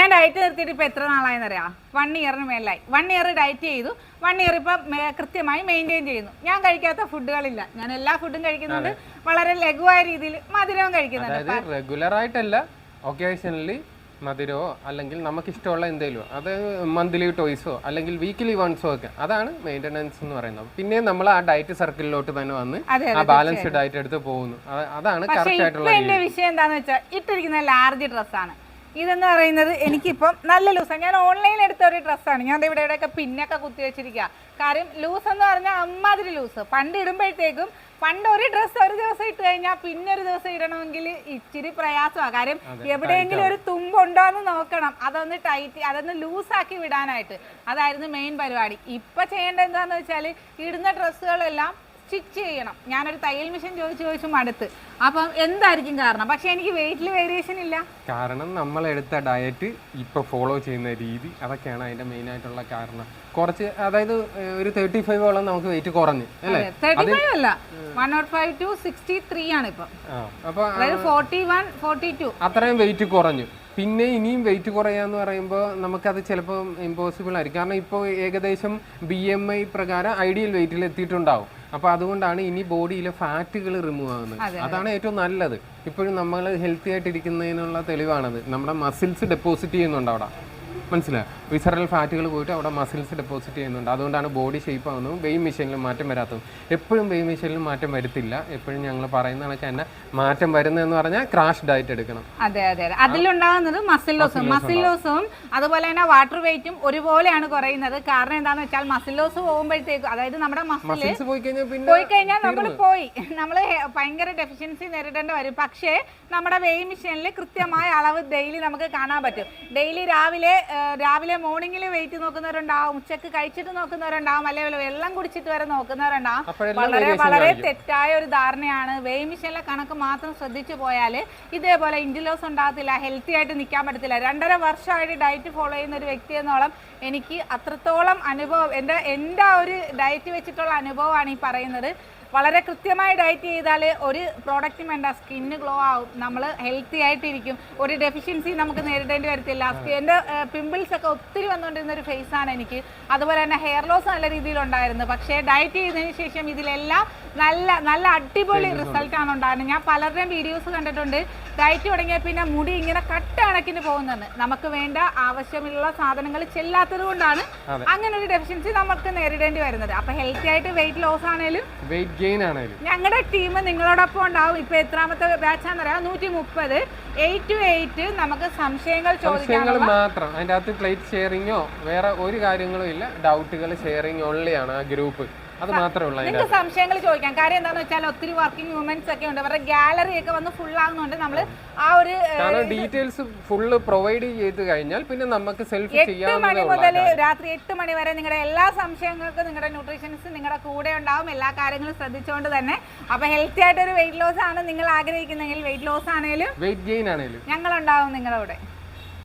ഞാൻ ഡയറ്റ് നിർത്തിയിട്ട് ഇപ്പൊ എത്ര നാളായെന്ന് അറിയാം? 1 ഇയറിന് മേലായി. 1 ഇയർ ഡയറ്റ് ചെയ്തു. 1 ഇയർ ഇപ്പൊ കൃത്യമായി മെയിൻറ്റെയിൻ ചെയ്യുന്നു. ഞാൻ കഴിക്കാത്ത ഫുഡുകളില്ല. ഞാൻ എല്ലാ ഫുഡും കഴിക്കുന്നുണ്ട്. വളരെ ലഘുവായ രീതിയിൽ മധുരവും കഴിക്കുന്നുണ്ട്. റെഗുലർ ആയിട്ടല്ല, ഒക്കേഷണലി മധുരമോ അല്ലെങ്കിൽ നമുക്ക് ഇഷ്ടമുള്ള എന്തെങ്കിലും, അത് മന്ത്ലി ടോയ്സോ അല്ലെങ്കിൽ വീക്കിലി വൺസോ ഒക്കെ, അതാണ് മെയിൻ്റെനൻസ് എന്ന് പറയുന്നത്. പിന്നെ നമ്മൾ ആ ഡയറ്റ് സർക്കിളിലോട്ട് തന്നെ വന്ന് ആ ബാലൻസ്ഡ് ഡയറ്റ് എടുത്ത് പോകുന്നു. അതാണ് കറക്റ്റ് ആയിട്ടുള്ള എന്റെ വിഷയം എന്താണെന്ന് വെച്ചാൽ ഇട്ടിരിക്കുന്ന ലാർജ് ഡ്രസ്സാണ് ഇതെന്ന് പറയുന്നത്. എനിക്കിപ്പം നല്ല ലൂസാണ്. ഞാൻ ഓൺലൈനിൽ എടുത്ത ഒരു ഡ്രസ്സാണ്. ഞാൻ ഇവിടെയൊക്കെ പിന്നൊക്കെ കുത്തി വെച്ചിരിക്കുക. കാര്യം ലൂസ് എന്ന് പറഞ്ഞാൽ അമ്മാതിരി ലൂസ്. പണ്ട് ഇടുമ്പോഴത്തേക്കും ഒരു ഡ്രസ്സ് ഒരു ദിവസം ഇട്ട് കഴിഞ്ഞാൽ പിന്നെ ഒരു ദിവസം ഇടണമെങ്കിൽ ഇച്ചിരി പ്രയാസമാണ്. കാര്യം എവിടെയെങ്കിലും ഒരു തുമ്പുണ്ടോ എന്ന് നോക്കണം, അതൊന്ന് അതൊന്ന് ലൂസാക്കി വിടാനായിട്ട്. അതായിരുന്നു മെയിൻ പരിപാടി. ഇപ്പൊ ചെയ്യേണ്ടത് എന്താന്ന് വെച്ചാൽ ഇടുന്ന ഡ്രസ്സുകളെല്ലാം സ്റ്റിച്ച് ചെയ്യണം. ഞാനൊരു തയ്യൽ മെഷീൻ ചോദിച്ചു മടുത്ത്. അപ്പം എന്തായിരിക്കും കാരണം? പക്ഷെ എനിക്ക് വെയിറ്റിൽ വേരിയേഷൻ ഇല്ല. കാരണം നമ്മൾ എടുത്ത ഡയറ്റ് ഇപ്പൊ ഫോളോ ചെയ്യുന്ന രീതി, അതൊക്കെയാണ് അതിന്റെ മെയിൻ ആയിട്ടുള്ള കാരണം. കുറച്ച്, അതായത് ഒരു 35ഓളം നമുക്ക് വെയിറ്റ് കുറഞ്ഞു അല്ലേ? 35 അല്ല, 105 to 63 ആണ് ഇപ്പൊ. അപ്പൊ 41, 42 അത്രയും വെയിറ്റ് കുറഞ്ഞു. പിന്നെ ഇനിയും വെയിറ്റ് കുറയാന്ന് പറയുമ്പോൾ നമുക്കത് ചിലപ്പോൾ ഇമ്പോസിബിൾ ആയിരിക്കും. കാരണം ഇപ്പോൾ ഏകദേശം BMI പ്രകാരം ഐഡിയൽ വെയിറ്റിൽ എത്തിയിട്ടുണ്ടാവും. അപ്പോൾ അതുകൊണ്ടാണ് ഇനി ബോഡിയിലെ ഫാറ്റുകൾ റിമൂവ് ആകുന്നത്. അതാണ് ഏറ്റവും നല്ലത്. ഇപ്പോഴും നമ്മൾ ഹെൽത്തി ആയിട്ടിരിക്കുന്നതിനുള്ള തെളിവാണത്. നമ്മുടെ മസിൽസ് ഡെപ്പോസിറ്റ് ചെയ്യുന്നുണ്ട് അവിടെ, മനസ്സിലായി? വിസറൽ ഫാറ്റുകൾ പോയിട്ട് അവിടെ മസിൽസ് ഡെപ്പോസിറ്റ് ചെയ്യുന്നുണ്ട്. അതുകൊണ്ടാണ് ബോഡി ഷേപ്പ് ആവുന്നതും വെയിങ് മെഷീനിലും മാറ്റം വരാത്തതും. എപ്പോഴും വെയിങ് മെഷീനിലും മാറ്റം വരുത്തില്ല. എപ്പോഴും ഞങ്ങൾ പറയുന്ന കണക്ക് തന്നെ മാറ്റം വരുന്നതെന്ന് പറഞ്ഞാൽ ക്രാഷ് ഡയറ്റ് എടുക്കണം. അതെ അതെ, അതിലുണ്ടാകുന്നത് മസിൽ ലോസും അതുപോലെ തന്നെ വാട്ടർ വെയിറ്റും ഒരുപോലെയാണ് കുറയുന്നത്. കാരണം എന്താണെന്ന് വെച്ചാൽ മസിൽ ലോസ് പോകുമ്പോഴത്തേക്കും, അതായത് നമ്മുടെ മസിൽസ് പോയി കഴിഞ്ഞാൽ നമ്മൾ ഭയങ്കര ഡെഫിഷ്യൻസി നേരിടേണ്ടി വരും. പക്ഷേ നമ്മുടെ വെയിങ് മെഷീനിൽ കൃത്യമായ അളവ് ഡെയിലി നമുക്ക് കാണാൻ പറ്റും. ഡെയിലി രാവിലെ മോർണിംഗിൽ വെയിറ്റ് നോക്കുന്നവരുണ്ടാവും, ഉച്ചക്ക് കഴിച്ചിട്ട് നോക്കുന്നവരുണ്ടാവും, അല്ലെങ്കിൽ വെള്ളം കുടിച്ചിട്ട് വരെ നോക്കുന്നവരുണ്ടാവും. വളരെ തെറ്റായ ഒരു ധാരണയാണ്. വെയിങ് മെഷീനിലെ കണക്ക് മാത്രം ശ്രദ്ധിച്ചു പോയാൽ ഇതേപോലെ ഇൻഡുലോസ് ഉണ്ടാകത്തില്ല, ഹെൽത്തി ആയിട്ട് നിൽക്കാൻ പറ്റത്തില്ല. 2.5 വർഷമായിട്ട് ഡയറ്റ് ഫോളോ ചെയ്യുന്ന ഒരു വ്യക്തി എന്നോളം എനിക്ക് അത്രത്തോളം അനുഭവം, എൻ്റെ ഒരു ഡയറ്റ് വെച്ചിട്ടുള്ള അനുഭവമാണ് ഈ പറയുന്നത്. വളരെ കൃത്യമായി ഡയറ്റ് ചെയ്താൽ ഒരു പ്രോഡക്റ്റും വേണ്ട, സ്കിന്ന് ഗ്ലോ ആവും, നമ്മൾ ഹെൽത്തി ആയിട്ടിരിക്കും, ഒരു ഡെഫിഷ്യൻസി നമുക്ക് നേരിടേണ്ടി വരത്തില്ല. എൻ്റെ പിമ്പിൾസ് ഒക്കെ ഒത്തിരി വന്നുകൊണ്ടിരുന്ന ഒരു ഫേസാണ് എനിക്ക്. അതുപോലെ തന്നെ ഹെയർ ലോസ് നല്ല രീതിയിലുണ്ടായിരുന്നു. പക്ഷേ ഡയറ്റ് ചെയ്തതിന് ശേഷം ഇതിലെല്ലാം നല്ല അടിപൊളി റിസൾട്ടാണ് ഉണ്ടായിരുന്നത്. ഞാൻ പലരുടെയും വീഡിയോസ് കണ്ടിട്ടുണ്ട്. ഡയറ്റ് തുടങ്ങിയാൽ പിന്നെ മുടി ഇങ്ങനെ കട്ട കണക്കിന് പോകുന്നുണ്ട്. നമുക്ക് വേണ്ട ആവശ്യമുള്ള സാധനങ്ങൾ ചെല്ലാത്തത് കൊണ്ടാണ് അങ്ങനെ ഒരു ഡെഫിഷ്യൻസി നമുക്ക് നേരിടേണ്ടി വരുന്നത്. അപ്പൊ ഹെൽത്തി ആയിട്ട് വെയിറ്റ് ലോസ് ആണേലും ഞങ്ങളുടെ ടീം നിങ്ങളോടൊപ്പം ഉണ്ടാവും. ഇപ്പൊ എത്രാമത്തെ ബാച്ചാന്നറിയാം? 130. 8 to 8 നമുക്ക് സംശയങ്ങൾ ചോദിക്കാൻ മാത്രം. അതിന്റെ അകത്ത് പ്ലേറ്റ് ഷെയറിങ്ങോ വേറെ ഒരു കാര്യങ്ങളും ഇല്ല. ഡൗട്ടുകൾ ഷെയറിങ് ഓൺലിയാണ് ആ ഗ്രൂപ്പ്. അത് മാത്രമേ ഉള്ളൂ. നിങ്ങൾക്ക് സംശയങ്ങൾ ചോദിക്കാം. കാര്യം എന്താണെന്ന് വെച്ചാൽ ഒത്തിരി വർക്കിംഗ് വുമൻസ് ഒക്കെ ഉണ്ട്. അവരുടെ ഗാലറി ഒക്കെ വന്ന് ഫുൾ ആകുന്നുണ്ട്. നമ്മൾ ആ ഒരു ഡീറ്റെയിൽസ് ഫുള്ള് പ്രൊവൈഡ് ചെയ്ത് കഴിഞ്ഞാൽ പിന്നെ നമുക്ക് സെൽഫ് 8 മണി മുതൽ രാത്രി 8 മണി വരെ നിങ്ങളുടെ എല്ലാ സംശയങ്ങൾക്കും നിങ്ങളുടെ ന്യൂട്രീഷൻസ് നിങ്ങളുടെ കൂടെ ഉണ്ടാവും. എല്ലാ കാര്യങ്ങളും ശ്രദ്ധിച്ചുകൊണ്ട് തന്നെ. അപ്പൊ ഹെൽത്തി ആയിട്ട് ഒരു വെയിറ്റ് ലോസ് ആണ് നിങ്ങൾ ആഗ്രഹിക്കുന്നെങ്കിൽ, വെയിറ്റ് ലോസ് ആണെങ്കിലും വെയിറ്റ് ഗെയിൻ ആണെങ്കിലും ഞങ്ങളുണ്ടാവും നിങ്ങളുടെ കൂടെ.